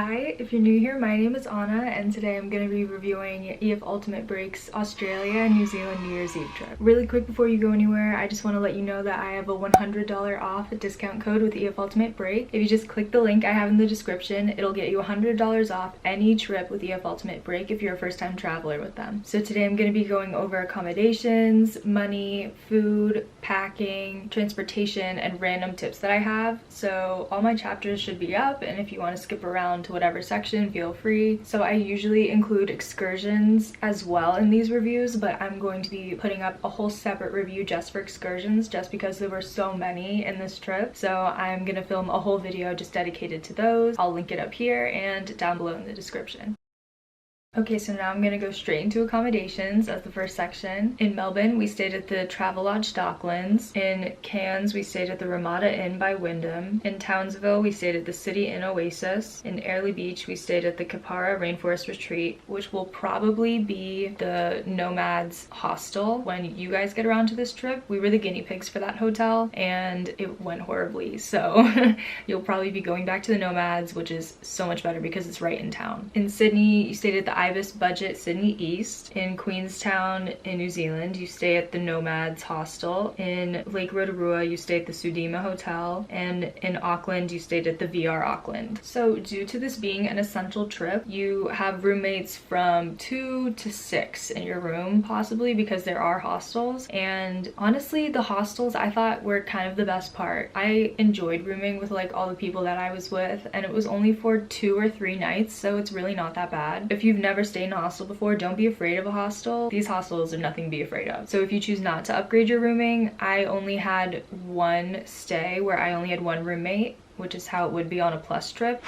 Hi, if you're new here, my name is Anna and today I'm going to be reviewing EF Ultimate Break's Australia and New Zealand New Year's Eve trip. Really quick before you go anywhere, I just want to let you know that I have a $100 off discount code with EF Ultimate Break. If you just click the link I have in the description, it'll get you $100 off any trip with EF Ultimate Break if you're a first-time traveler with them. So today I'm going to be going over accommodations, money, food, packing, transportation, and random tips that I have. So all my chapters should be up, and if you want to skip around to whatever section, feel free. So I usually include excursions as well in these reviews, but I'm going to be putting up a whole separate review just for excursions just because there were so many in this trip. So I'm gonna film a whole video just dedicated to those. I'll link it up here and down below in the description. Okay, so now I'm gonna go straight into accommodations as the first section. In Melbourne, we stayed at the Travelodge Docklands. In Cairns, we stayed at the Ramada Inn by Wyndham. In Townsville, we stayed at the City Inn Oasis. In Airlie Beach, we stayed at the Kipara Rainforest Retreat, which will probably be the Nomads hostel when you guys get around to this trip. We were the guinea pigs for that hotel and it went horribly, so you'll probably be going back to the Nomads, which is so much better because it's right in town. In Sydney, you stayed at the Ibis Budget Sydney East. In Queenstown in New Zealand, you stay at the Nomads hostel. In Lake Rotorua, you stay at the Sudima hotel, and in Auckland, you stayed at the VR Auckland. So due to this being an essential trip, you have roommates from 2 to 6 in your room, possibly, because there are hostels. And honestly, the hostels I thought were kind of the best part. I enjoyed rooming with like all the people that I was with, and it was only for 2 or 3 nights, so it's really not that bad. If you've never stayed in a hostel before, don't be afraid of a hostel. These hostels are nothing to be afraid of. So if you choose not to upgrade your rooming, I only had one stay where I only had one roommate, which is how it would be on a plus trip.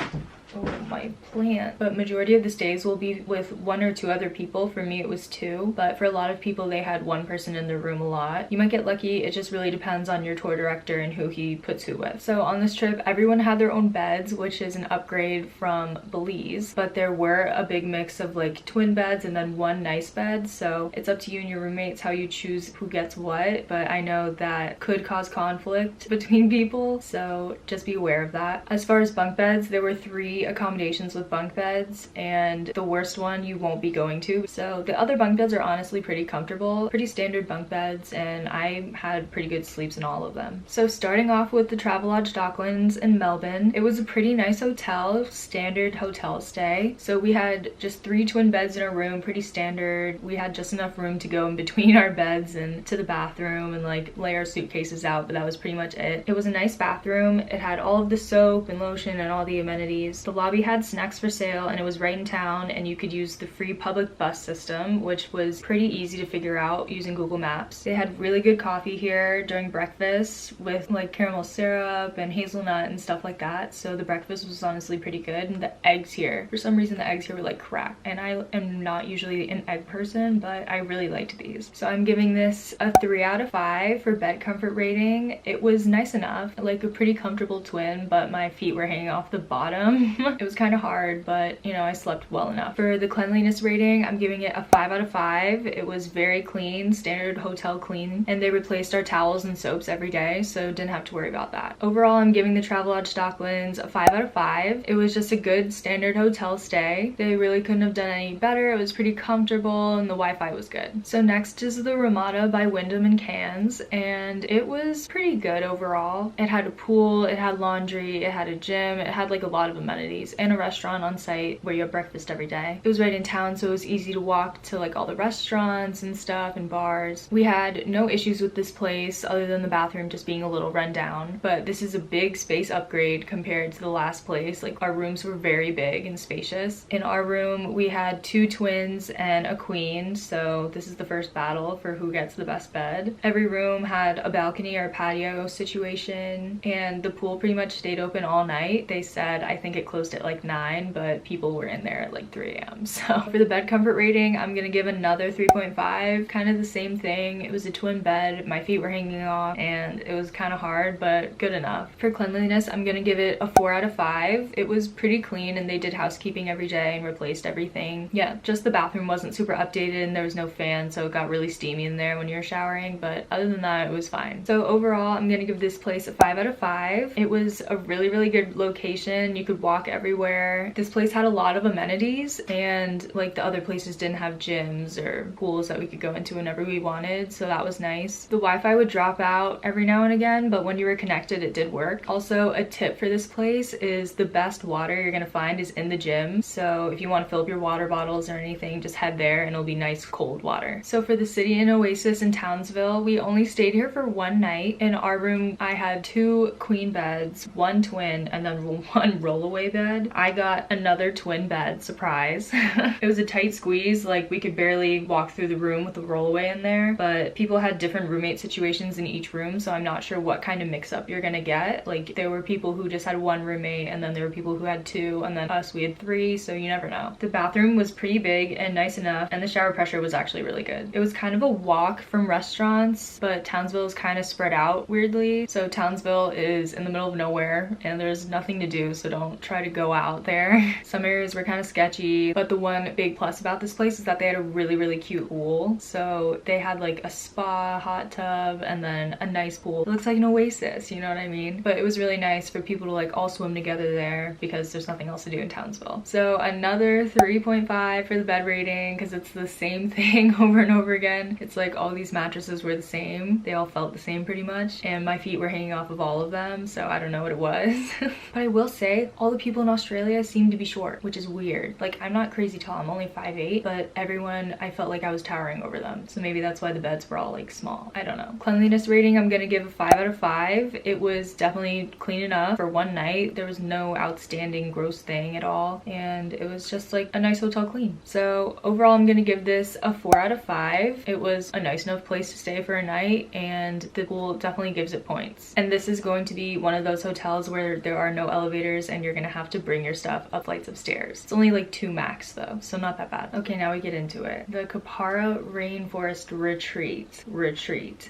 Oh, my plant. But majority of the stays will be with 1 or 2 other people. For me, it was 2, but for a lot of people, they had 1 person in their room a lot. You might get lucky. It just really depends on your tour director and who he puts who with. So on this trip, everyone had their own beds, which is an upgrade from Belize, but there were a big mix of like twin beds and then 1 nice bed. So it's up to you and your roommates how you choose who gets what, but I know that could cause conflict between people, so just be aware of that. As far as bunk beds, there were 3 accommodations with bunk beds, and the worst one you won't be going to. So the other bunk beds are honestly pretty comfortable, pretty standard bunk beds, and I had pretty good sleeps in all of them. So starting off with the Travelodge Docklands in Melbourne, it was a pretty nice hotel, standard hotel stay. So we had just 3 twin beds in our room, pretty standard. We had just enough room to go in between our beds and to the bathroom and like lay our suitcases out, but that was pretty much it. It was a nice bathroom. It had all of the soap and lotion and all the amenities. The lobby had snacks for sale and it was right in town, and you could use the free public bus system, which was pretty easy to figure out using Google Maps. They had really good coffee here during breakfast with like caramel syrup and hazelnut and stuff like that, so the breakfast was honestly pretty good. And the eggs here, for some reason the eggs here were like crack, and I am not usually an egg person, but I really liked these. So I'm giving this a 3 out of 5 for bed comfort rating. It was nice enough, like a pretty comfortable twin, but my feet were hanging off the bottom. It was kind of hard, but you know, I slept well enough. For the cleanliness rating, I'm giving it a 5 out of 5. It was very clean, standard hotel clean, and they replaced our towels and soaps every day, so didn't have to worry about that. Overall, I'm giving the Travelodge Docklands a 5 out of 5. It was just a good standard hotel stay. They really couldn't have done any better. It was pretty comfortable and the Wi-Fi was good. So next is the Ramada by Wyndham in Cairns, and it was pretty good overall. It had a pool, it had laundry, it had a gym, it had like a lot of amenities, and a restaurant on site where you have breakfast every day. It was right in town, so it was easy to walk to like all the restaurants and stuff and bars. We had no issues with this place other than the bathroom just being a little run down, but this is a big space upgrade compared to the last place. Like our rooms were very big and spacious. In our room, we had 2 twins and a queen, so this is the first battle for who gets the best bed. Every room had a balcony or patio situation, and the pool pretty much stayed open all night. They said, I think it closed at like 9, but people were in there at like 3 a.m. So for the bed comfort rating, I'm gonna give another 3.5, kind of the same thing. It was a twin bed, my feet were hanging off, and it was kind of hard, but good enough. For cleanliness, I'm gonna give it a 4 out of 5. It was pretty clean, and they did housekeeping every day and replaced everything. Yeah, just the bathroom wasn't super updated, and there was no fan, so it got really steamy in there when you're showering, but other than that, it was fine. So overall, I'm gonna give this place a 5 out of 5. It was a really good location. You could walk walk everywhere. This place had a lot of amenities, and like the other places didn't have gyms or pools that we could go into whenever we wanted, so that was nice. The Wi-Fi would drop out every now and again, but when you were connected it did work. Also, a tip for this place is the best water you're gonna find is in the gym, so if you want to fill up your water bottles or anything, just head there and it'll be nice cold water. So for the City Inn Oasis in Townsville, we only stayed here for one night. In our room I had 2 queen beds, 1 twin, and then 1 rollaway bed. I got another twin bed, surprise. It was a tight squeeze, like we could barely walk through the room with the rollaway in there, but people had different roommate situations in each room, so I'm not sure what kind of mix-up you're gonna get. Like there were people who just had 1 roommate, and then there were people who had 2, and then us, we had 3, so you never know. The bathroom was pretty big and nice enough, and the shower pressure was actually really good. It was kind of a walk from restaurants, but Townsville is kind of spread out weirdly. So Townsville is in the middle of nowhere and there's nothing to do, so don't try to go out there. Some areas were kind of sketchy, but the one big plus about this place is that they had a really cute pool. So they had like a spa, hot tub, and then a nice pool. It looks like an oasis, you know what I mean? But it was really nice for people to like all swim together there because there's nothing else to do in Townsville. So another 3.5 for the bed rating because it's the same thing over and over again. It's like all these mattresses were the same. They all felt the same pretty much, and my feet were hanging off of all of them, so I don't know what it was. But I will say all the people in Australia seem to be short, which is weird. Like I'm not crazy tall, I'm only 5'8", but everyone, I felt like I was towering over them, so maybe that's why the beds were all like small. I don't know. Cleanliness rating, I'm gonna give a 5 out of 5. It was definitely clean enough for one night. There was no outstanding gross thing at all, and it was just like a nice hotel clean. So overall I'm gonna give this a 4 out of 5. It was a nice enough place to stay for a night, and the pool definitely gives it points. And this is going to be one of those hotels where there are no elevators and you're gonna have to bring your stuff up flights of stairs. It's only like 2 max though, so not that bad. Okay, now we get into it. The Kipara Rainforest Retreat.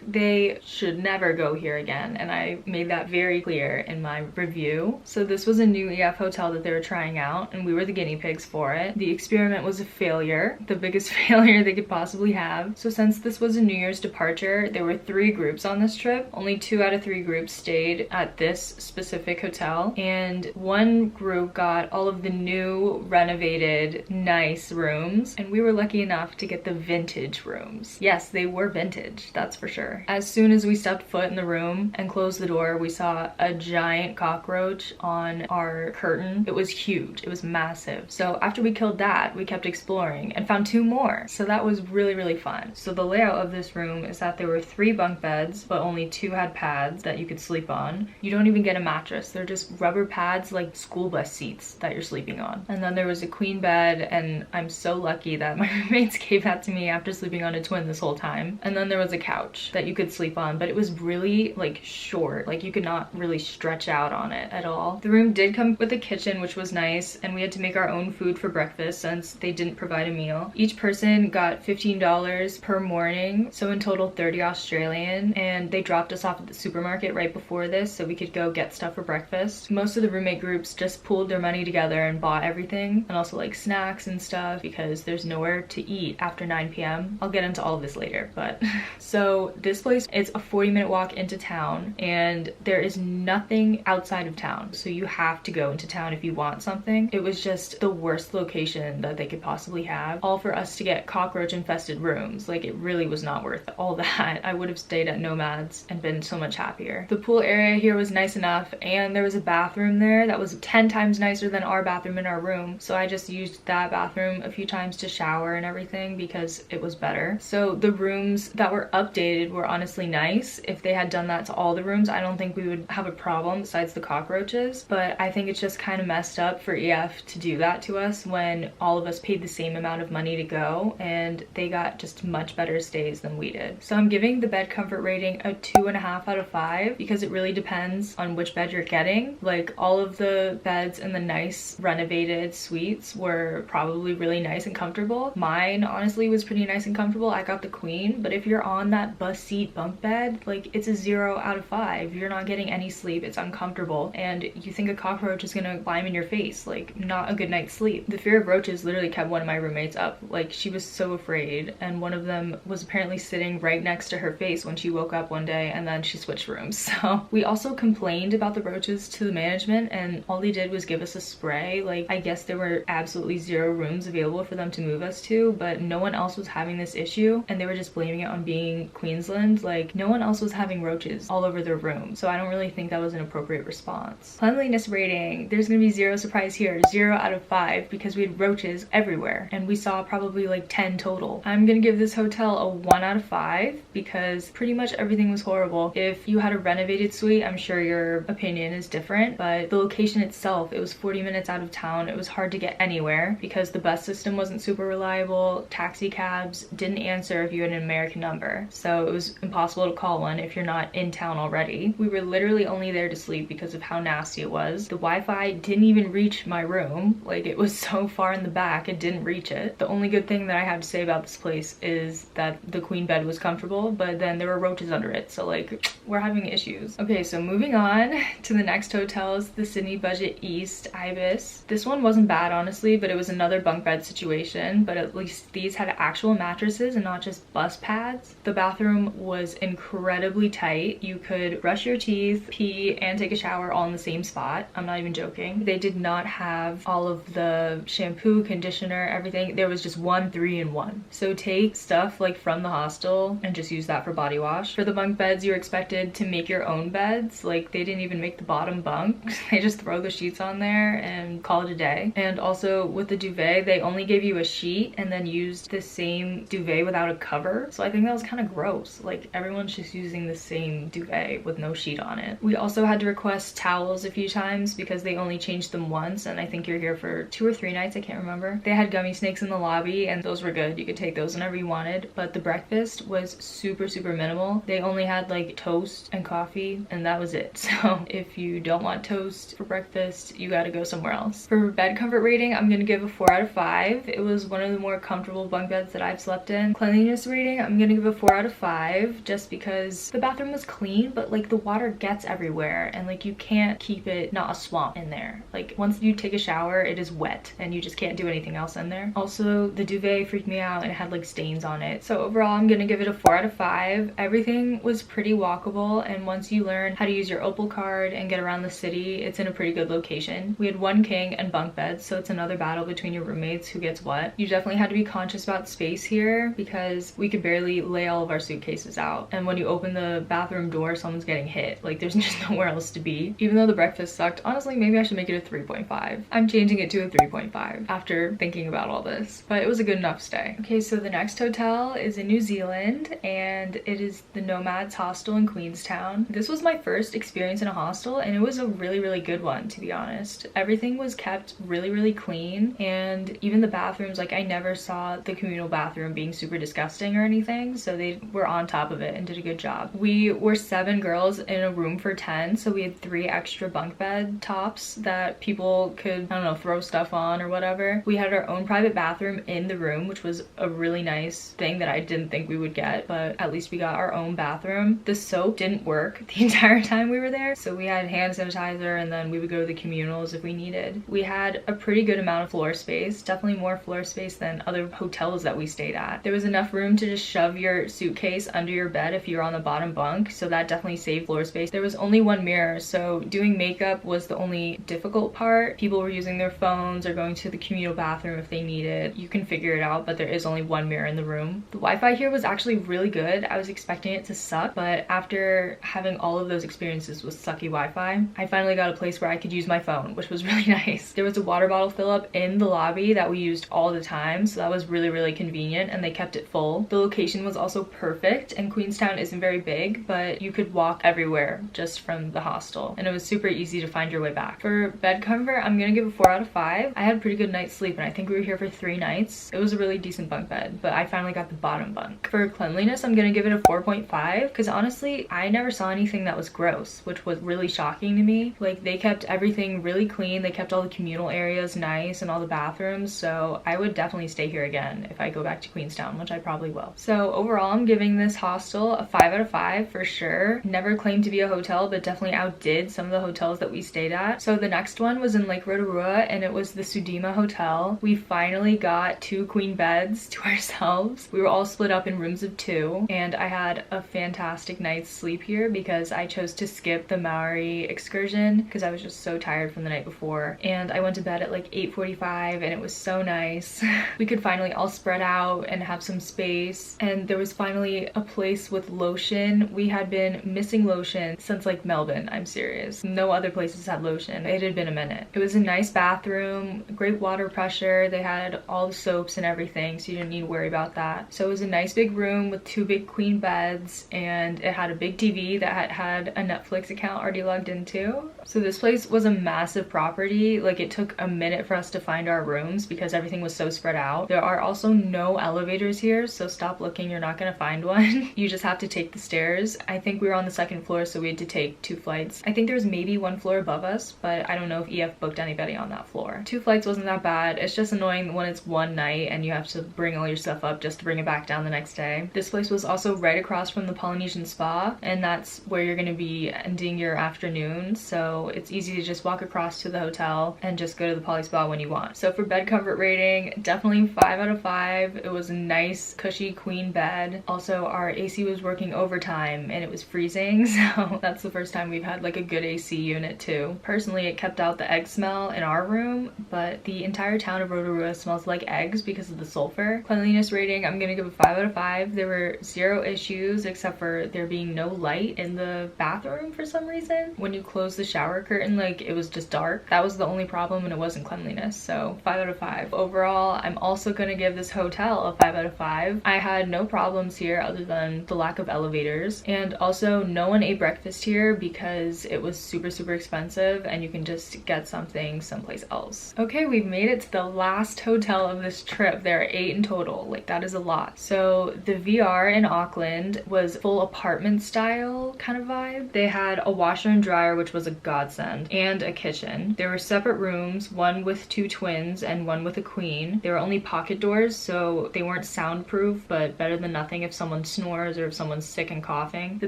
They should never go here again, and I made that very clear in my review. So this was a new EF hotel that they were trying out, and we were the guinea pigs for it. The experiment was a failure, the biggest failure they could possibly have. So since this was a New Year's departure, there were 3 groups on this trip. Only 2 out of 3 groups stayed at this specific hotel, and 1 group got all of the new renovated nice rooms, and we were lucky enough to get the vintage rooms. Yes, they were vintage, that's for sure. As soon as we stepped foot in the room and closed the door, we saw a giant cockroach on our curtain. It was huge, it was massive. So after we killed that, we kept exploring and found 2 more. So that was really fun. So the layout of this room is that there were 3 bunk beds, but only 2 had pads that you could sleep on. You don't even get a mattress. They're just rubber pads like school bus seats that you're sleeping on. And then there was a queen bed, and I'm so lucky that my roommates gave that to me after sleeping on a twin this whole time. And then there was a couch that you could sleep on, but it was really like short. Like you could not really stretch out on it at all. The room did come with a kitchen, which was nice, and we had to make our own food for breakfast since they didn't provide a meal. Each person got $15 per morning, so in total 30 Australian, and they dropped us off at the supermarket right before this so we could go get stuff for breakfast. Most of the roommate groups just pooled their money together and bought everything, and also like snacks and stuff because there's nowhere to eat after 9 p.m. I'll get into all of this later, but so this place, it's a 40-minute walk into town, and there is nothing outside of town, so you have to go into town if you want something. It was just the worst location that they could possibly have, all for us to get cockroach infested rooms. Like it really was not worth all that. I would have stayed at Nomads and been so much happier. The pool area here was nice enough, and there was a bathroom there that was 10 times nicer than our bathroom in our room, so I just used that bathroom a few times to shower and everything because it was better. So the rooms that were updated were honestly nice. If they had done that to all the rooms, I don't think we would have a problem besides the cockroaches, but I think it's just kind of messed up for EF to do that to us when all of us paid the same amount of money to go and they got just much better stays than we did. So I'm giving the bed comfort rating a 2.5 out of 5 because it really depends on which bed you're getting. Like all of the beds in the nice renovated suites were probably really nice and comfortable. Mine honestly was pretty nice and comfortable. I got the queen, but if you're on that bus seat bunk bed, like it's a 0 out of 5. You're not getting any sleep, it's uncomfortable, and you think a cockroach is gonna climb in your face. Like, not a good night's sleep. The fear of roaches literally kept one of my roommates up. Like, she was so afraid, and one of them was apparently sitting right next to her face when she woke up one day, and then she switched rooms. So we also complained about the roaches to the management, and all they did was give us a spray. Like, I guess there were absolutely 0 rooms available for them to move us to, but no one else was having this issue, and they were just blaming it on being Queensland. Like, no one else was having roaches all over their room, so I don't really think that was an appropriate response. Cleanliness rating, there's gonna be 0 surprise here, 0 out of 5, because we had roaches everywhere, and we saw probably like 10 total. I'm gonna give this hotel a 1 out of 5 because pretty much everything was horrible. If you had a renovated suite, I'm sure your opinion is different, but the location itself, it was 40 minutes out of town. It was hard to get anywhere because the bus system wasn't super reliable. Taxi cabs didn't answer if you had an American number, so it was impossible to call one if you're not in town already. We were literally only there to sleep because of how nasty it was. The Wi-Fi didn't even reach my room. Like, it was so far in the back, it didn't reach it. The only good thing that I have to say about this place is that the queen bed was comfortable, but then there were roaches under it, so like, we're having issues. Okay, so moving on to the next hotels, the Sydney Budget East Ibis. This one wasn't bad, honestly, but it was another bunk bed situation, but at least these had actual mattresses and not just bus pads. The bathroom was incredibly tight. You could brush your teeth, pee, and take a shower all in the same spot. I'm not even joking. They did not have all of the shampoo, conditioner, everything. There was just 1 3-in-1. So take stuff like from the hostel and just use that for body wash. For the bunk beds, you're expected to make your own beds. Like, they didn't even make the bottom bunk. They just throw the sheets on there and call it a day. And also with the duvet, they only gave you a sheet and then used the same duvet without a cover. So I think that was kind of gross. Like, everyone's just using the same duvet with no sheet on it. We also had to request towels a few times because they only changed them once, and I think you're here for 2 or 3 nights, I can't remember. They had gummy snakes in the lobby, and those were good. You could take those whenever you wanted, but the breakfast was super minimal. They only had like toast and coffee, and that was it. So if you don't want toast for breakfast, you gotta go somewhere else. For bed comfort rating, I'm gonna give a 4 out of 5. It was one of the more comfortable bunk beds that I've slept in. Cleanliness rating, I'm gonna give a 4 out of 5 just because the bathroom was clean, but like the water gets everywhere, and like you can't keep it not a swamp in there. Like, once you take a shower, it is wet and you just can't do anything else in there. Also, the duvet freaked me out and it had like stains on it. So overall, I'm gonna give it a 4 out of 5. Everything was pretty walkable, and once you learn how to use your Opal card and get around the city, it's in a pretty good location. We had 1 king and bunk beds, so it's another battle between your roommates who gets what. You definitely had to be conscious about space here because we could barely lay all of our suitcases out, and when you open the bathroom door, someone's getting hit. Like, there's just nowhere else to be. Even though the breakfast sucked, honestly, maybe I should make it a 3.5. I'm changing it to a 3.5 after thinking about all this, but it was a good enough stay. Okay, so the next hotel is in New Zealand, and it is the Nomads hostel in Queenstown. This was my first experience in a hostel, and it was a really good one, to be honest. Everything was kept really clean, and even the bathrooms, like, I never saw the communal bathroom being super disgusting or anything, so they were on top of it and did a good job. We were 7 girls in a room for 10, so we had 3 extra bunk bed tops that people could, I don't know, throw stuff on or whatever. We had our own private bathroom in the room, which was a really nice thing that I didn't think we would get, but at least we got our own bathroom. The soap didn't work the entire time we were there, so we had hand sanitizer, and then we would go to the communals if we needed. We had a pretty good amount of floor space, definitely more floor space than other hotels that we stayed at. There was enough room to just shove your suitcase under your bed if you were on the bottom bunk, so that definitely saved floor space. There was only 1 mirror, so doing makeup was the only difficult part. People were using their phones or going to the communal bathroom if they needed. You can figure it out, but there is only 1 mirror in the room. The Wi-Fi here was actually really good. I was expecting it to suck, but after having all of those experiences with sucky Wi-Fi, I finally got a place where I could use my phone, which was really nice. There was a water bottle fill up in the lobby that we used all the time, so that was really convenient, and they kept it full. The location was also perfect, and Queenstown isn't very big, but you could walk everywhere just from the hostel, and it was super easy to find your way back. For bed comfort, I'm gonna give a 4 out of 5. I had a pretty good night's sleep, and I think we were here for 3 nights. It was a really decent bunk bed, but I finally got the bottom bunk. For cleanliness, I'm gonna give it a 4.5 because honestly, I never saw anything that was gross, which was really shocking to me. Like, they kept everything really clean. They kept all the communal areas nice and all the bathrooms, so I would definitely stay here again if I go back to Queenstown, which I probably will. So overall, I'm giving this this hostel a 5 out of 5 for sure. Never claimed to be a hotel, but definitely outdid some of the hotels that we stayed at. So the next one was in like Rotorua, and it was the Sudima Hotel. We finally got 2 queen beds to ourselves. We were all split up in rooms of 2, and I had a fantastic night's sleep here because I chose to skip the Maori excursion because I was just so tired from the night before. And I went to bed at like 8:45, and it was so nice. We could finally all spread out and have some space, and there was finally a place with lotion. We had been missing lotion since like Melbourne. I'm serious. No other places had lotion. It had been a minute. It was a nice bathroom, great water pressure. They had all the soaps and everything, so you didn't need to worry about that. So it was a nice big room with 2 big queen beds, and it had a big TV that had a Netflix account already logged into. So this place was a massive property. Like, it took a minute for us to find our rooms because everything was so spread out. There are also no elevators here, so stop looking, you're not gonna find one. You just have to take the stairs. I think we were on the 2nd floor, so we had to take 2 flights. I think there was maybe 1 floor above us, but I don't know if EF booked anybody on that floor. 2 flights wasn't that bad. It's just annoying when it's one night and you have to bring all your stuff up just to bring it back down the next day. This place was also right across from the Polynesian spa, and that's where you're gonna be ending your afternoon, so it's easy to just walk across to the hotel and just go to the poly spa when you want. So for bed comfort rating, definitely 5 out of 5. It was a nice cushy queen bed. Also, our AC was working overtime and it was freezing, so that's the first time we've had like a good AC unit too. Personally, it kept out the egg smell in our room, but the entire town of Rotorua smells like eggs because of the sulfur. Cleanliness rating, I'm gonna give a 5 out of 5. There were 0 issues except for there being no light in the bathroom for some reason. When you close the shower curtain, like, it was just dark. That was the only problem, and it wasn't cleanliness. So 5 out of 5. Overall, I'm also gonna give this hotel a 5 out of 5. I had no problems here other than the lack of elevators, and also no one ate breakfast here because it was super expensive and you can just get something someplace else. Okay, we've made it to the last hotel of this trip. There are 8 in total. Like, that is a lot. So the VR in Auckland was full apartment style kind of vibe. They had a washer and dryer, which was a godsend, and a kitchen. There were separate rooms, one with 2 twins and one with a queen. There were only pocket doors, so they weren't soundproof, but better than nothing if someone snores or if someone's sick and coughing. The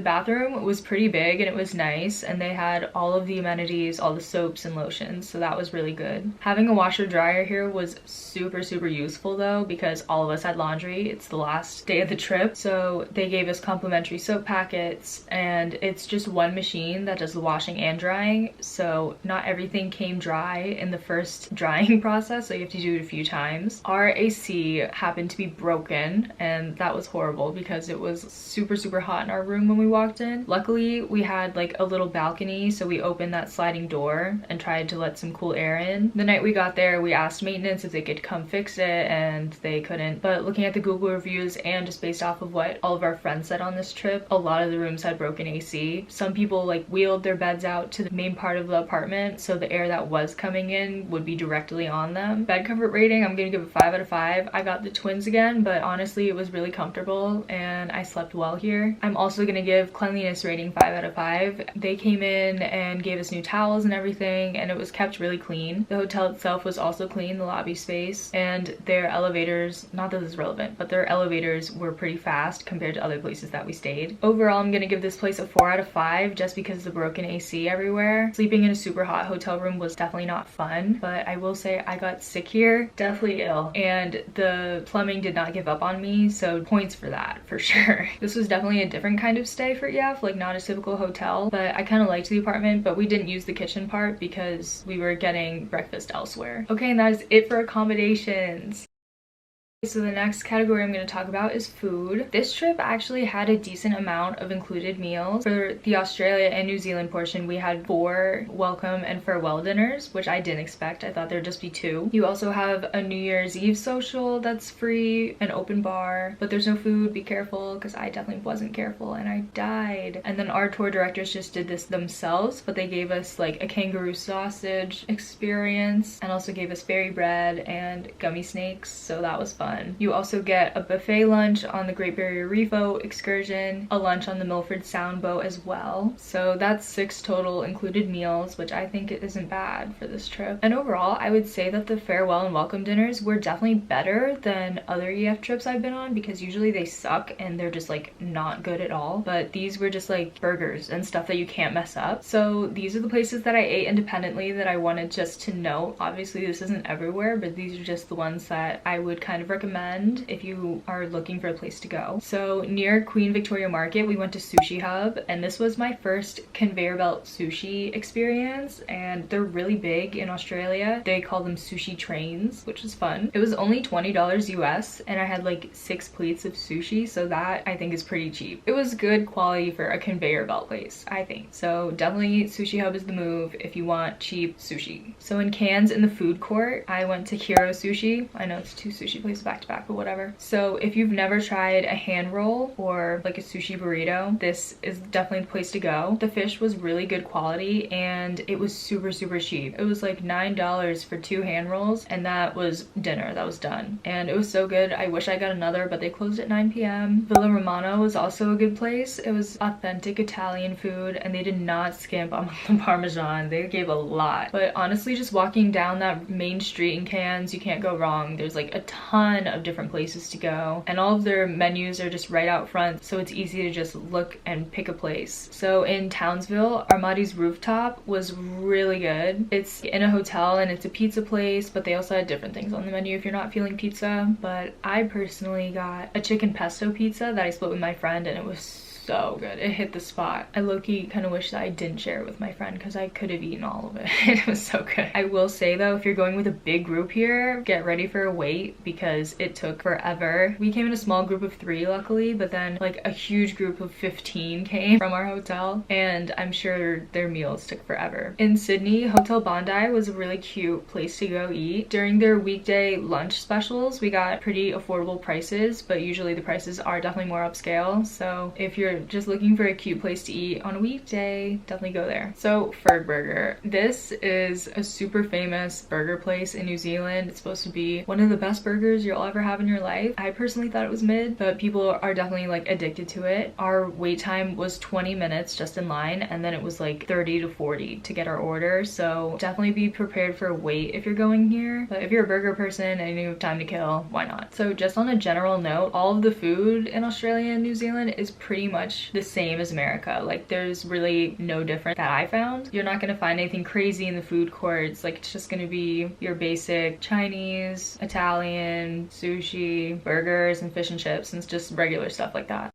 bathroom was pretty big and it was nice, and they had all of the amenities, all the soaps and lotions, so that was really good. Having a washer dryer here was super useful though, because all of us had laundry. It's the last day of the trip, so they gave us complimentary soap packets, and it's just one machine that does the washing and drying, so not everything came dry in the first drying process, so you have to do it a few times. Our AC happened to be broken, and that was horrible because it was super hot in our room when we walked in. Luckily, we had like a little balcony, so we opened that sliding door and tried to let some cool air in. The night we got there, we asked maintenance if they could come fix it, and they couldn't. But looking at the Google reviews and just based off of what all of our friends said on this trip, a lot of the rooms had broken AC. Some people like wheeled their beds out to the main part of the apartment, so the air that was coming in would be directly on them. Bed comfort rating, I'm gonna give it 5 out of 5. I got the twins again, but honestly, it was really comfortable and I slept well here. I'm also gonna give cleanliness rating 5 out of 5. They came in and gave us new towels and everything, and it was kept really clean. The hotel itself was also clean, the lobby space, and their elevators, not that this is relevant, but their elevators were pretty fast compared to other places that we stayed. Overall, I'm gonna give this place a 4 out of 5 just because of the broken AC everywhere. Sleeping in a super hot hotel room was definitely not fun, but I will say I got sick here, deathly ill, and the plumbing did not give up on me, so points for that for sure. This was definitely a different kind of stay for EF, like not a typical hotel, but I kind of liked the apartment, but we didn't use the kitchen part because we were getting breakfast elsewhere. Okay, and that is it for accommodations. So the next category I'm going to talk about is food. This trip actually had a decent amount of included meals. For the Australia and New Zealand portion, we had 4 welcome and farewell dinners, which I didn't expect. I thought there'd just be 2. You also have a New Year's Eve social that's free, an open bar, but there's no food. Be careful, because I definitely wasn't careful and I died. And then our tour directors just did this themselves, but they gave us like a kangaroo sausage experience and also gave us fairy bread and gummy snakes, so that was fun. fun. You also get a buffet lunch on the Great Barrier Reef boat excursion, a lunch on the Milford Sound boat as well. So that's 6 total included meals, which I think isn't bad for this trip. And overall, I would say that the farewell and welcome dinners were definitely better than other EF trips I've been on, because usually they suck and they're just like not good at all. But these were just like burgers and stuff that you can't mess up. So these are the places that I ate independently that I wanted just to note. Obviously this isn't everywhere, but these are just the ones that I would kind of recommend if you are looking for a place to go. So near Queen Victoria Market, we went to Sushi Hub, and this was my first conveyor belt sushi experience, and they're really big in Australia. They call them sushi trains, which was fun. It was only $20 US, and I had like 6 plates of sushi, so that I think is pretty cheap. It was good quality for a conveyor belt place, I think. So definitely Sushi Hub is the move if you want cheap sushi. So in Cairns, in the food court, I went to Hero Sushi. I know it's 2 sushi places back to back, but whatever. So if you've never tried a hand roll or like a sushi burrito, this is definitely the place to go. The fish was really good quality and it was super cheap. It was like $9 for 2 hand rolls, and that was dinner. That was done, and it was so good. I wish I got another, but they closed at 9 p.m. Villa Romana was also a good place. It was authentic Italian food, and they did not skimp on the parmesan. They gave a lot. But honestly, just walking down that main street in Cairns, you can't go wrong. There's like a ton of different places to go, and all of their menus are just right out front, so it's easy to just look and pick a place. So in Townsville, Armadi's Rooftop was really good. It's in a hotel and it's a pizza place, but they also had different things on the menu if you're not feeling pizza. But I personally got a chicken pesto pizza that I split with my friend, and it was so good. It hit the spot. I low-key kind of wish that I didn't share it with my friend because I could have eaten all of it. It was so good. I will say though, if you're going with a big group here, get ready for a wait because it took forever. We came in a small group of 3 luckily, but then like a huge group of 15 came from our hotel, and I'm sure their meals took forever. In Sydney, Hotel Bondi was a really cute place to go eat. During their weekday lunch specials, we got pretty affordable prices, but usually the prices are definitely more upscale. So if you're just looking for a cute place to eat on a weekday, definitely go there. So Ferg Burger. This is a super famous burger place in New Zealand. It's supposed to be one of the best burgers you'll ever have in your life. I personally thought it was mid, but people are definitely like addicted to it. Our wait time was 20 minutes just in line, and then it was like 30 to 40 to get our order. So definitely be prepared for a wait if you're going here. But if you're a burger person and you have time to kill, why not? So just on a general note, all of the food in Australia and New Zealand is pretty much the same as America. Like there's really no difference that I found. You're not gonna find anything crazy in the food courts. Like it's just gonna be your basic Chinese, Italian, sushi, burgers, and fish and chips, and it's just regular stuff like that.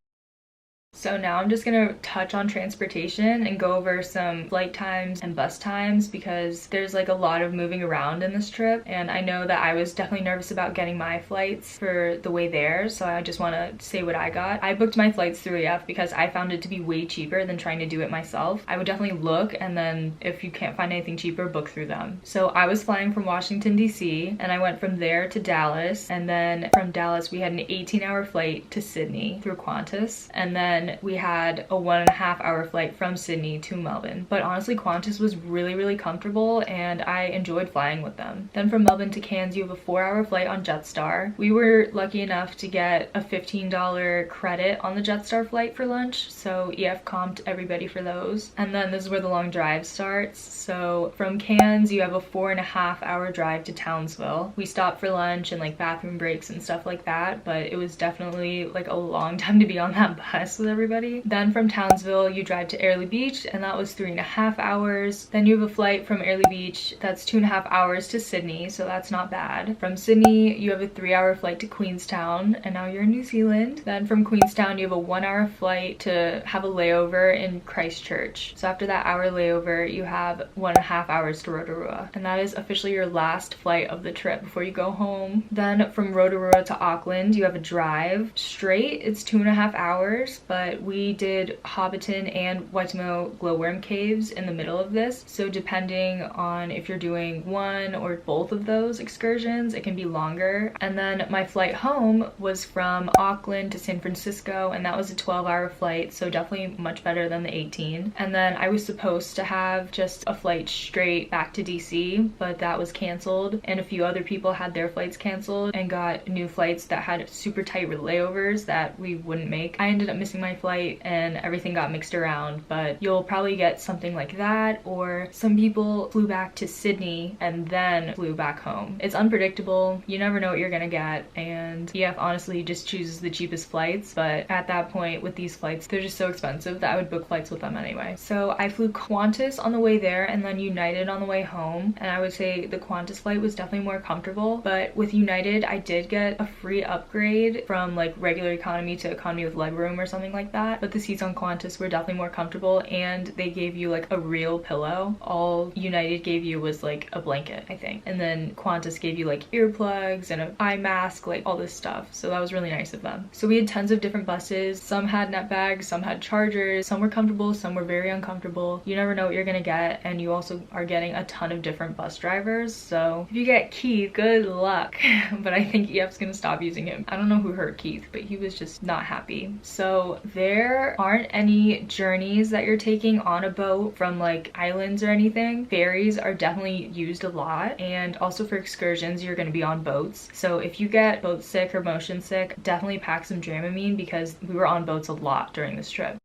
So now I'm just gonna touch on transportation and go over some flight times and bus times because there's like a lot of moving around in this trip, and I know that I was definitely nervous about getting my flights for the way there, so I just want to say what I got. I booked my flights through EF because I found it to be way cheaper than trying to do it myself. I would definitely look, and then if you can't find anything cheaper, book through them. So I was flying from Washington DC, and I went from there to Dallas, and then from Dallas we had an 18-hour flight to Sydney through Qantas, and then we had a 1.5-hour flight from Sydney to Melbourne. But honestly, Qantas was really comfortable, and I enjoyed flying with them. Then from Melbourne to Cairns, you have a 4-hour flight on Jetstar. We were lucky enough to get a $15 credit on the Jetstar flight for lunch, so EF comped everybody for those. And then this is where the long drive starts. So from Cairns, you have a 4.5-hour drive to Townsville. We stopped for lunch and like bathroom breaks and stuff like that, but it was definitely like a long time to be on that bus with everybody. Then from Townsville, you drive to Airlie Beach, and that was 3.5 hours. Then you have a flight from Airlie Beach that's 2.5 hours to Sydney, so that's not bad. From Sydney, you have a 3-hour flight to Queenstown, and now you're in New Zealand. Then from Queenstown, you have a 1-hour flight to have a layover in Christchurch. So after that hour layover, you have 1.5 hours to Rotorua, and that is officially your last flight of the trip before you go home. Then from Rotorua to Auckland, you have a drive straight. It's 2.5 hours, but but we did Hobbiton and Waitomo glowworm caves in the middle of this. So depending on if you're doing one or both of those excursions, it can be longer. And then my flight home was from Auckland to San Francisco, and that was a 12-hour flight, so definitely much better than the 18. And then I was supposed to have just a flight straight back to DC, but that was canceled, and a few other people had their flights canceled and got new flights that had super tight layovers that we wouldn't make. I ended up missing my flight and everything got mixed around, but you'll probably get something like that, or some people flew back to Sydney and then flew back home. It's unpredictable. You never know what you're gonna get, and EF honestly just chooses the cheapest flights, but at that point with these flights, they're just so expensive that I would book flights with them anyway. So I flew Qantas on the way there and then United on the way home, and I would say the Qantas flight was definitely more comfortable, but with United I did get a free upgrade from like regular economy to economy with legroom or something like that, but the seats on Qantas were definitely more comfortable, and they gave you like a real pillow. All United gave you was like a blanket, I think, and then Qantas gave you like earplugs and an eye mask, like all this stuff, so that was really nice of them. So we had tons of different buses. Some had net bags, some had chargers, some were comfortable, some were very uncomfortable. You never know what you're gonna get, and you also are getting a ton of different bus drivers, so if you get Keith, good luck. But I think EF's gonna stop using him. I don't know who hurt Keith, but he was just not happy. So there aren't any journeys that you're taking on a boat from like islands or anything. Ferries are definitely used a lot, and also for excursions you're going to be on boats. So if you get boat sick or motion sick, definitely pack some Dramamine, because we were on boats a lot during this trip.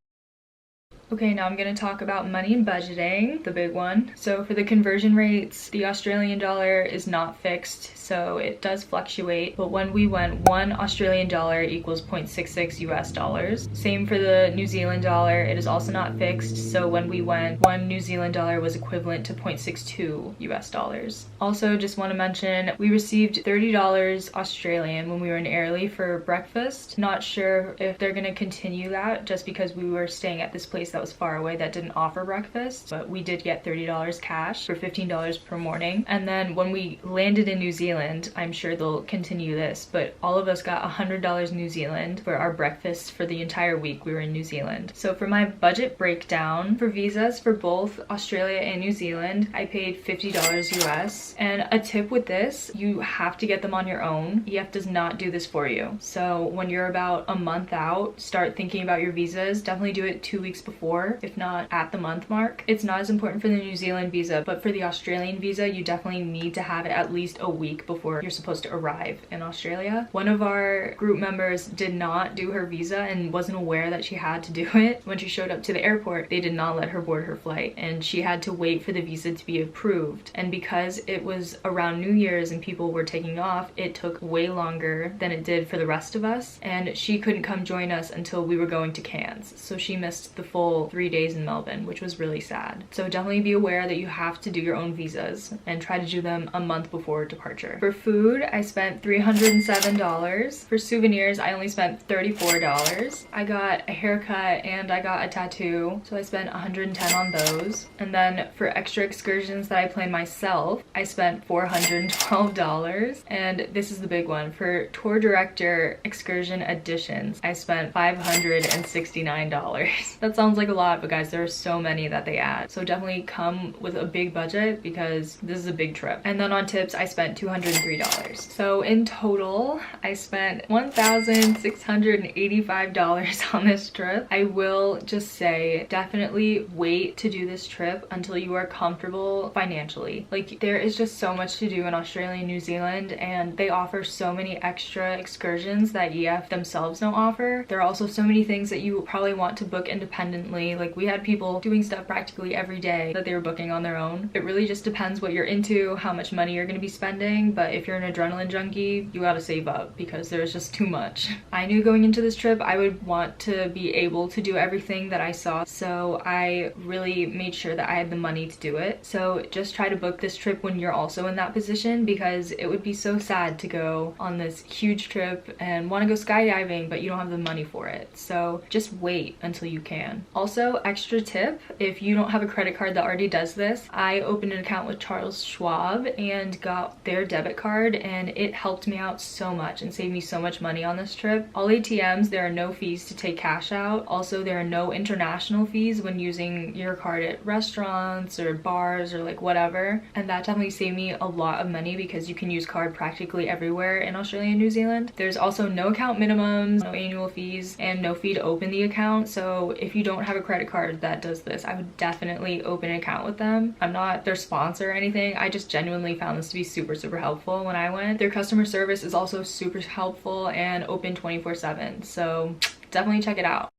Okay, now I'm going to talk about money and budgeting, the big one. So for the conversion rates, the Australian dollar is not fixed, so it does fluctuate. But when we went, one Australian dollar equals 0.66 US dollars. Same for the New Zealand dollar, it is also not fixed. So when we went, one New Zealand dollar was equivalent to 0.62 US dollars. Also, just want to mention, we received $30 Australian when we were in Airlie for breakfast. Not sure if they're going to continue that, just because we were staying at this place that was far away that didn't offer breakfast, but we did get $30 cash for $15 per morning. And then when we landed in New Zealand, I'm sure they'll continue this, but all of us got $100 New Zealand for our breakfast for the entire week we were in New Zealand. So for my budget breakdown, for visas for both Australia and New Zealand, I paid $50 US. And a tip with this, you have to get them on your own. EF does not do this for you. So when you're about a month out, start thinking about your visas. Definitely do it 2 weeks before, if not at the month mark. It's not as important for the New Zealand visa, but for the Australian visa, you definitely need to have it at least a week before you're supposed to arrive in Australia. One of our group members did not do her visa and wasn't aware that she had to do it. When she showed up to the airport, they did not let her board her flight, and she had to wait for the visa to be approved. And because it was around New Year's and people were taking off, it took way longer than it did for the rest of us, and she couldn't come join us until we were going to Cairns. So she missed the full 3 days in Melbourne, which was really sad. So definitely be aware that you have to do your own visas and try to do them a month before departure. For food, I spent $307. For souvenirs, I only spent $34. I got a haircut and I got a tattoo, so I spent $110 on those. And then for extra excursions that I planned myself, I spent $412. And this is the big one. For tour director excursion additions, I spent $569. That sounds like a lot, but guys, there are so many that they add, so definitely come with a big budget because this is a big trip. And then on tips, I spent $203. So in total, I spent $1,685 on this trip. I will just say, definitely wait to do this trip until you are comfortable financially. Like, there is just so much to do in Australia and New Zealand, and they offer so many extra excursions that EF themselves don't offer. There are also so many things that you probably want to book independently. Like, we had people doing stuff practically every day that they were booking on their own. It really just depends what you're into, how much money you're going to be spending, but if you're an adrenaline junkie, you gotta save up because there's just too much. I knew going into this trip I would want to be able to do everything that I saw, so I really made sure that I had the money to do it. So just try to book this trip when you're also in that position, because it would be so sad to go on this huge trip and want to go skydiving but you don't have the money for it. So just wait until you can. Also, extra tip, if you don't have a credit card that already does this, I opened an account with Charles Schwab and got their debit card, and it helped me out so much and saved me so much money on this trip. All ATMs, there are no fees to take cash out. Also, there are no international fees when using your card at restaurants or bars or like whatever, and that definitely saved me a lot of money because you can use card practically everywhere in Australia and New Zealand. There's also no account minimums, no annual fees, and no fee to open the account. So if you don't have a credit card that does this, I would definitely open an account with them. I'm not their sponsor or anything, I just genuinely found this to be super helpful when I went. Their customer service is also super helpful and open 24/7, so definitely check it out.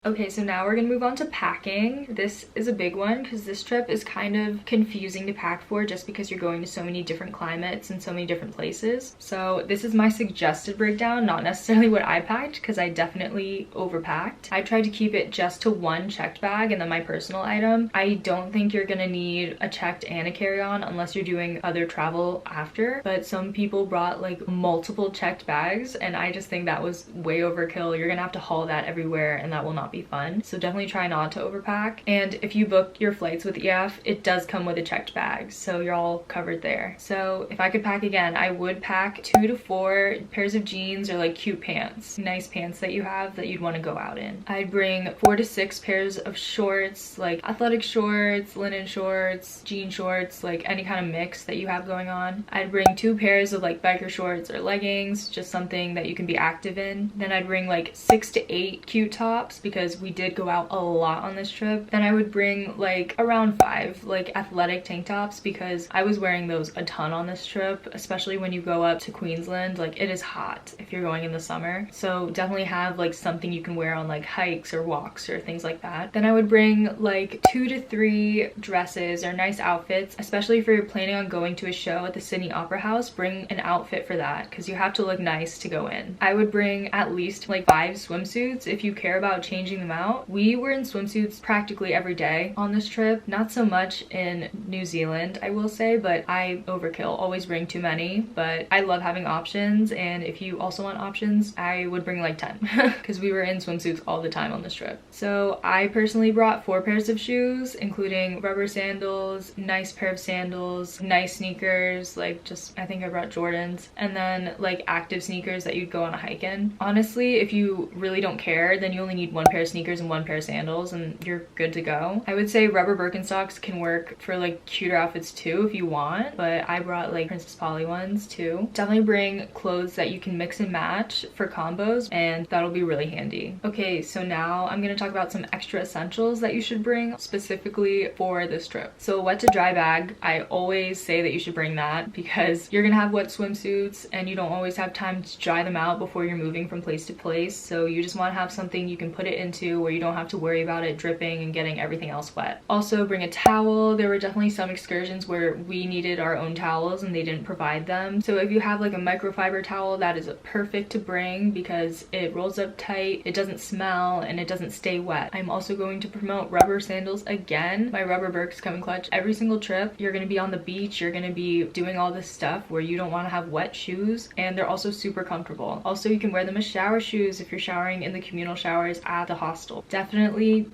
Okay, so now we're gonna move on to packing. This is a big one because this trip is kind of confusing to pack for just because you're going to so many different climates and so many different places. So this is my suggested breakdown, not necessarily what I packed because I definitely overpacked. I tried to keep it just to one checked bag and then my personal item. I don't think you're gonna need a checked and a carry-on unless you're doing other travel after, but some people brought like multiple checked bags and I just think that was way overkill. You're gonna have to haul that everywhere and that will not be fun. So definitely try not to overpack. And if you book your flights with EF, it does come with a checked bag, so you're all covered there. So if I could pack again, I would pack 2 to 4 pairs of jeans or like cute pants, nice pants that you have that you'd want to go out in. I'd bring 4 to 6 pairs of shorts, like athletic shorts, linen shorts, jean shorts, like any kind of mix that you have going on. I'd bring 2 pairs of like biker shorts or leggings, just something that you can be active in. Then I'd bring like 6 to 8 cute tops because we did go out a lot on this trip. Then I would bring like around 5 like athletic tank tops because I was wearing those a ton on this trip, especially when you go up to Queensland. Like it is hot if you're going in the summer, so definitely have like something you can wear on like hikes or walks or things like that. Then I would bring like 2 to 3 dresses or nice outfits, especially if you're planning on going to a show at the Sydney Opera House. Bring an outfit for that because you have to look nice to go in. I would bring at least like 5 swimsuits if you care about changing them out. We were in swimsuits practically every day on this trip, not so much in New Zealand I will say, but I overkill, always bring too many, but I love having options, and if you also want options I would bring like 10 because we were in swimsuits all the time on this trip. So I personally brought 4 pairs of shoes, including rubber sandals, nice pair of sandals, nice sneakers, like just I think I brought Jordans, and then like active sneakers that you'd go on a hike in. Honestly, if you really don't care, then you only need 1 pair of sneakers and 1 pair of sandals and you're good to go. I would say rubber Birkenstocks can work for like cuter outfits too if you want, but I brought like Princess Polly ones too. Definitely bring clothes that you can mix and match for combos, and that'll be really handy. Okay, so now I'm gonna talk about some extra essentials that you should bring specifically for this trip. So a wet to dry bag, I always say that you should bring that because you're gonna have wet swimsuits and you don't always have time to dry them out before you're moving from place to place, so you just want to have something you can put it into where you don't have to worry about it dripping and getting everything else wet. Also bring a towel. There were definitely some excursions where we needed our own towels and they didn't provide them, so if you have like a microfiber towel, that is perfect to bring because it rolls up tight, it doesn't smell, and it doesn't stay wet. I'm also going to promote rubber sandals again. My rubber Birks come in clutch every single trip. You're going to be on the beach, you're going to be doing all this stuff where you don't want to have wet shoes, and they're also super comfortable. Also, you can wear them as shower shoes if you're showering in the communal showers at the hostel. Definitely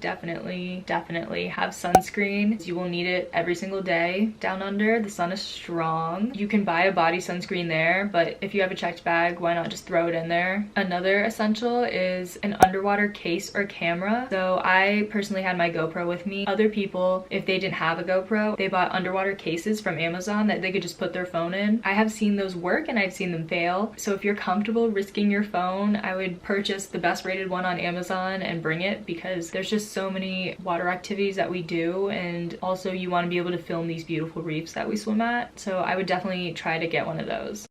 have sunscreen. You will need it every single day down under. The sun is strong. You can buy a body sunscreen there, but if you have a checked bag, why not just throw it in there? Another essential is an underwater case or camera. So I personally had my GoPro with me. Other people, if they didn't have a GoPro, they bought underwater cases from Amazon that they could just put their phone in. I have seen those work and I've seen them fail. So if you're comfortable risking your phone, I would purchase the best rated one on Amazon and bring it because there's just so many water activities that we do, and also you want to be able to film these beautiful reefs that we swim at. So I would definitely try to get one of those.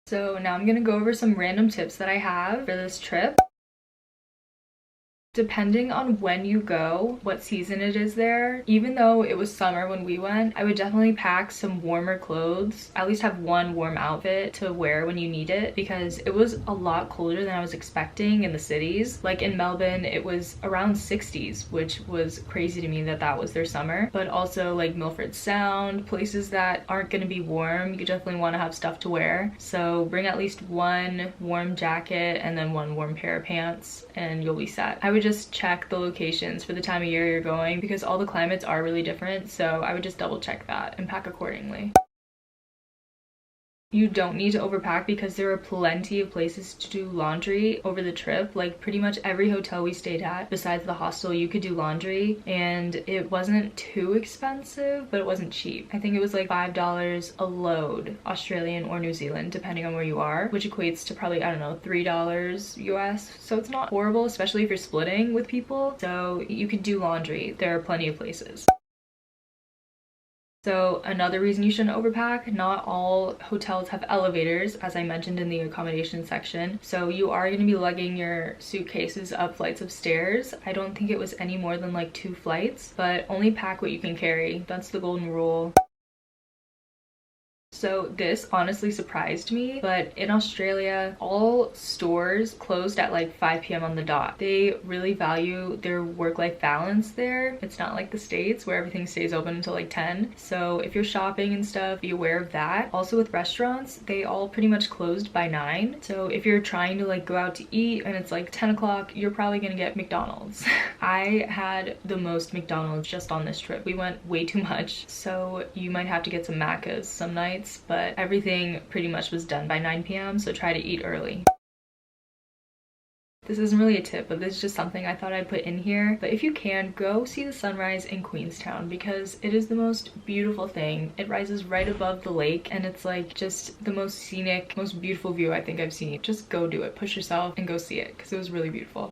So now I'm gonna go over some random tips that I have for this trip. Depending on when you go, what season it is there, even though it was summer when we went, I would definitely pack some warmer clothes. At least have one warm outfit to wear when you need it, because it was a lot colder than I was expecting in the cities. Like in Melbourne, it was around 60s, which was crazy to me that that was their summer. But also like Milford Sound, places that aren't going to be warm, you definitely want to have stuff to wear. So bring at least one warm jacket and then one warm pair of pants and you'll be set. I would would just check the locations for the time of year you're going because all the climates are really different, so I would just double check that and pack accordingly. You don't need to overpack because there are plenty of places to do laundry over the trip. Like pretty much every hotel we stayed at besides the hostel, you could do laundry, and it wasn't too expensive, but it wasn't cheap. I think it was like $5 a load, Australian or New Zealand, depending on where you are, which equates to probably, I don't know, $3 US. So it's not horrible, especially if you're splitting with people. So you could do laundry. There are plenty of places. So another reason you shouldn't overpack, not all hotels have elevators, as I mentioned in the accommodation section. So you are going to be lugging your suitcases up flights of stairs. I don't think it was any more than like 2 flights, but only pack what you can carry. That's the golden rule. So this honestly surprised me, but in Australia, all stores closed at like 5 p.m. on the dot. They really value their work-life balance there. It's not like the States where everything stays open until like 10. So if you're shopping and stuff, be aware of that. Also with restaurants, they all pretty much closed by 9. So if you're trying to like go out to eat and it's like 10 o'clock, you're probably gonna get McDonald's. I had the most McDonald's just on this trip. We went way too much. So you might have to get some Maccas some nights, but everything pretty much was done by 9 p.m. so try to eat early. This isn't really a tip, but this is just something I thought I'd put in here. But if you can, go see the sunrise in Queenstown because it is the most beautiful thing. It rises right above the lake and it's like just the most scenic, most beautiful view I think I've seen. Just go do it, push yourself and go see it because it was really beautiful.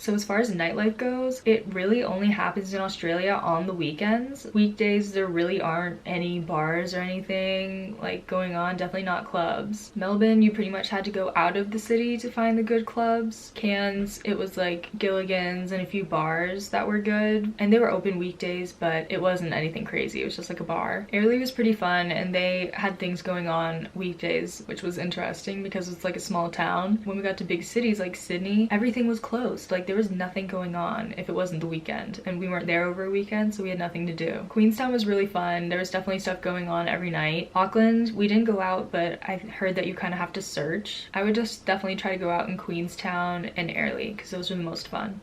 So as far as nightlife goes, it really only happens in Australia on the weekends. Weekdays, there really aren't any bars or anything like going on, definitely not clubs. Melbourne, you pretty much had to go out of the city to find the good clubs. Cairns, it was like Gilligan's and a few bars that were good. And they were open weekdays, but it wasn't anything crazy. It was just like a bar. Airlie was pretty fun and they had things going on weekdays, which was interesting because it's like a small town. When we got to big cities like Sydney, everything was closed. Like there was nothing going on if it wasn't the weekend, and we weren't there over a weekend, so we had nothing to do. Queenstown was really fun. There was definitely stuff going on every night. Auckland, we didn't go out, but I heard that you kind of have to search. I would just definitely try to go out in Queenstown and Airlie because those are the most fun.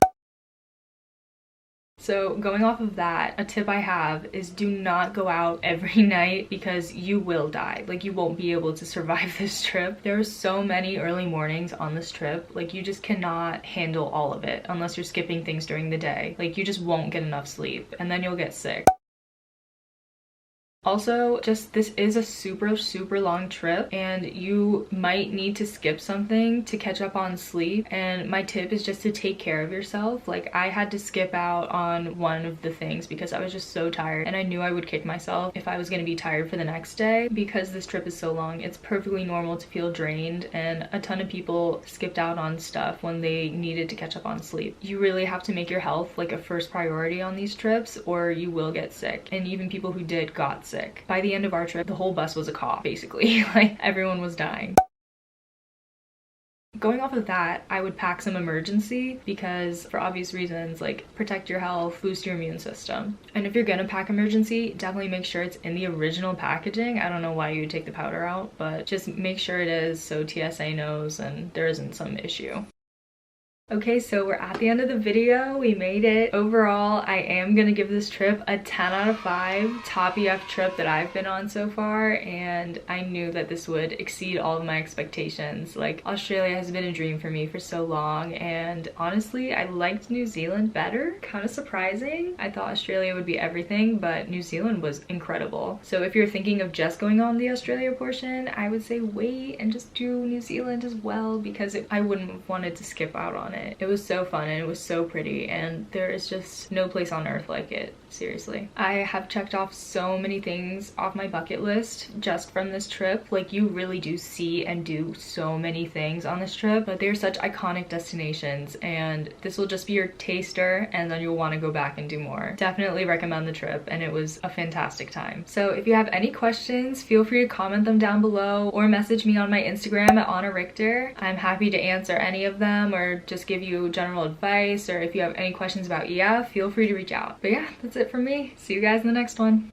So going off of that, a tip I have is do not go out every night because you will die. Like you won't be able to survive this trip. There are so many early mornings on this trip. Like you just cannot handle all of it unless you're skipping things during the day. Like you just won't get enough sleep and then you'll get sick. Also, just this is a super long trip and you might need to skip something to catch up on sleep, and my tip is just to take care of yourself. Like I had to skip out on one of the things because I was just so tired and I knew I would kick myself if I was going to be tired for the next day. Because this trip is so long, it's perfectly normal to feel drained, and a ton of people skipped out on stuff when they needed to catch up on sleep. You really have to make your health like a first priority on these trips or you will get sick, and even people who did got sick. By the end of our trip, the whole bus was a cough, basically. Like everyone was dying. Going off of that, I would pack some emergency because for obvious reasons, like protect your health, boost your immune system. And if you're gonna pack emergency, definitely make sure it's in the original packaging. I don't know why you would take the powder out, but just make sure it is so TSA knows and there isn't some issue. Okay, so we're at the end of the video. We made it. Overall, I am gonna give this trip a 10 out of 5. Top EF trip that I've been on so far, and I knew that this would exceed all of my expectations. Like, Australia has been a dream for me for so long, and honestly, I liked New Zealand better. Kind of surprising. I thought Australia would be everything, but New Zealand was incredible. So if you're thinking of just going on the Australia portion, I would say wait and just do New Zealand as well, because I wouldn't have wanted to skip out on it. It was so fun and it was so pretty, and there is just no place on earth like it. Seriously. I have checked off so many things off my bucket list just from this trip. Like, you really do see and do so many things on this trip, but they're such iconic destinations, and this will just be your taster and then you'll want to go back and do more. Definitely recommend the trip, and it was a fantastic time. So if you have any questions, feel free to comment them down below or message me on my Instagram at Anna Richter. I'm happy to answer any of them or just give you general advice, or if you have any questions about EF, feel free to reach out. But yeah, that's it from me. See you guys in the next one.